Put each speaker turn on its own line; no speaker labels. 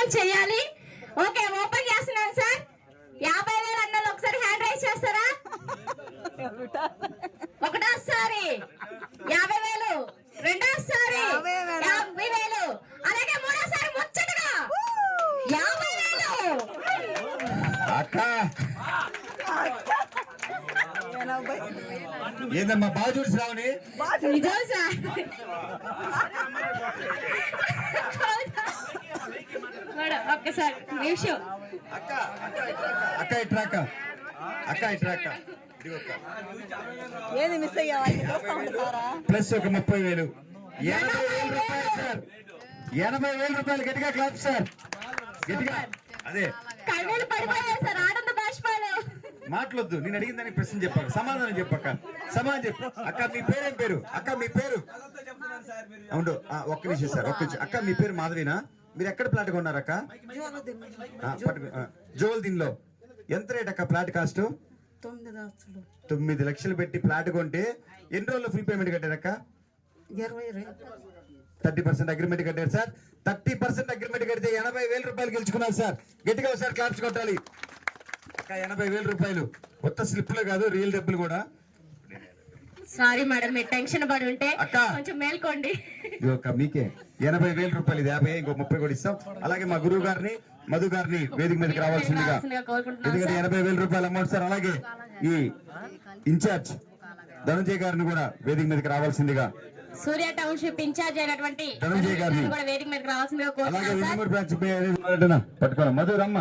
Open చేయాలి. Okay, open చేస్తున్నాను sir. 50,000 అన్నలు ఒకసారి హ్యాండ్ రైజ్ చేస్తారా? ఒకటోసారి 50,000, రెండోసారి 50,000, అలాగే మూడోసారి ముచ్చటగా 50,000.
అక్క ఏందమ్మా బాగా చూసి రావని
నిజం సార్. ఒక్కసారి నిమిషం.
అక్క ఇట్రాక
ఏది మిస్ అయ్యావా?
ప్లస్ ఒక 30,000, 80,000 రూపాయలు సార్. 80,000 రూపాయలు. గట్టిగా క్లాప్ సార్, గట్టిగా. అదే
కళ్ళలు పడిపోయాయి సార్, ఆనంద బాష్పాలు.
మాట్లాడొద్దు, నేను అడిగిన దానికి ప్రశ్న చెప్పాక సమాధానం చెప్పక్క. సమాధానం చెప్పు. అక్క మీ పేరేం పేరు? అక్క మీ పేరు? అవును, ఒక్క నిమిషం సార్, ఒక్క నిమిషం. అక్క మీ పేరు మాధవినా? మీరు ఎక్కడ ప్లాట్ కొన్నారు అక్క? జోల్దీన్లో. ఎంత రేట్ అక్క ప్లాట్ కాస్ట్? 9 లక్షలు పెట్టి ప్లాట్ కొంటే ఎన్ని రోజుల్లో ఫుల్ పేమెంట్ కట్టారక్క? 30% అగ్రిమెంట్ కట్టారు సార్. 30% అగ్రిమెంట్ కడితే 80,000 రూపాయలు గెలుచుకున్నారు సార్. గట్టిగా ఒకసారి క్లాప్స్ కొట్టాలి. అక్క 80,000 రూపాయలు కొత్త స్లిప్లు కాదు, రియల్ డబ్బులు కూడా.
సారీ మేడం, మీరు టెన్షన్ పడి ఉంటే కొంచెం మేల్కోండి.
మీకే 80,000 రూపాయలు. ఇది 50, ఇంకో 30 కూడా ఇస్తాం. అలాగే మా గురువు గారిని, మధు గారిని వేదిక మీదకి రావాల్సిందిగా. ఎందుకంటే 80,000 రూపాయలు అమౌంట్ సార్. అలాగే ఈ ఇన్ఛార్జ్ ధనంజయ్ గారిని కూడా వేదిక మీదకి రావాల్సిందిగా.
సూర్య టౌన్షిప్ ఇన్ఛార్జ్ అయినటువంటి
ధనంజయ్ గారిని
వేదిక మీదకి రావాల్సిందిగా.
అలాగే విజయనగరం బ్రాంచ్ పట్టుకోవాలి. మధు రమ్మ.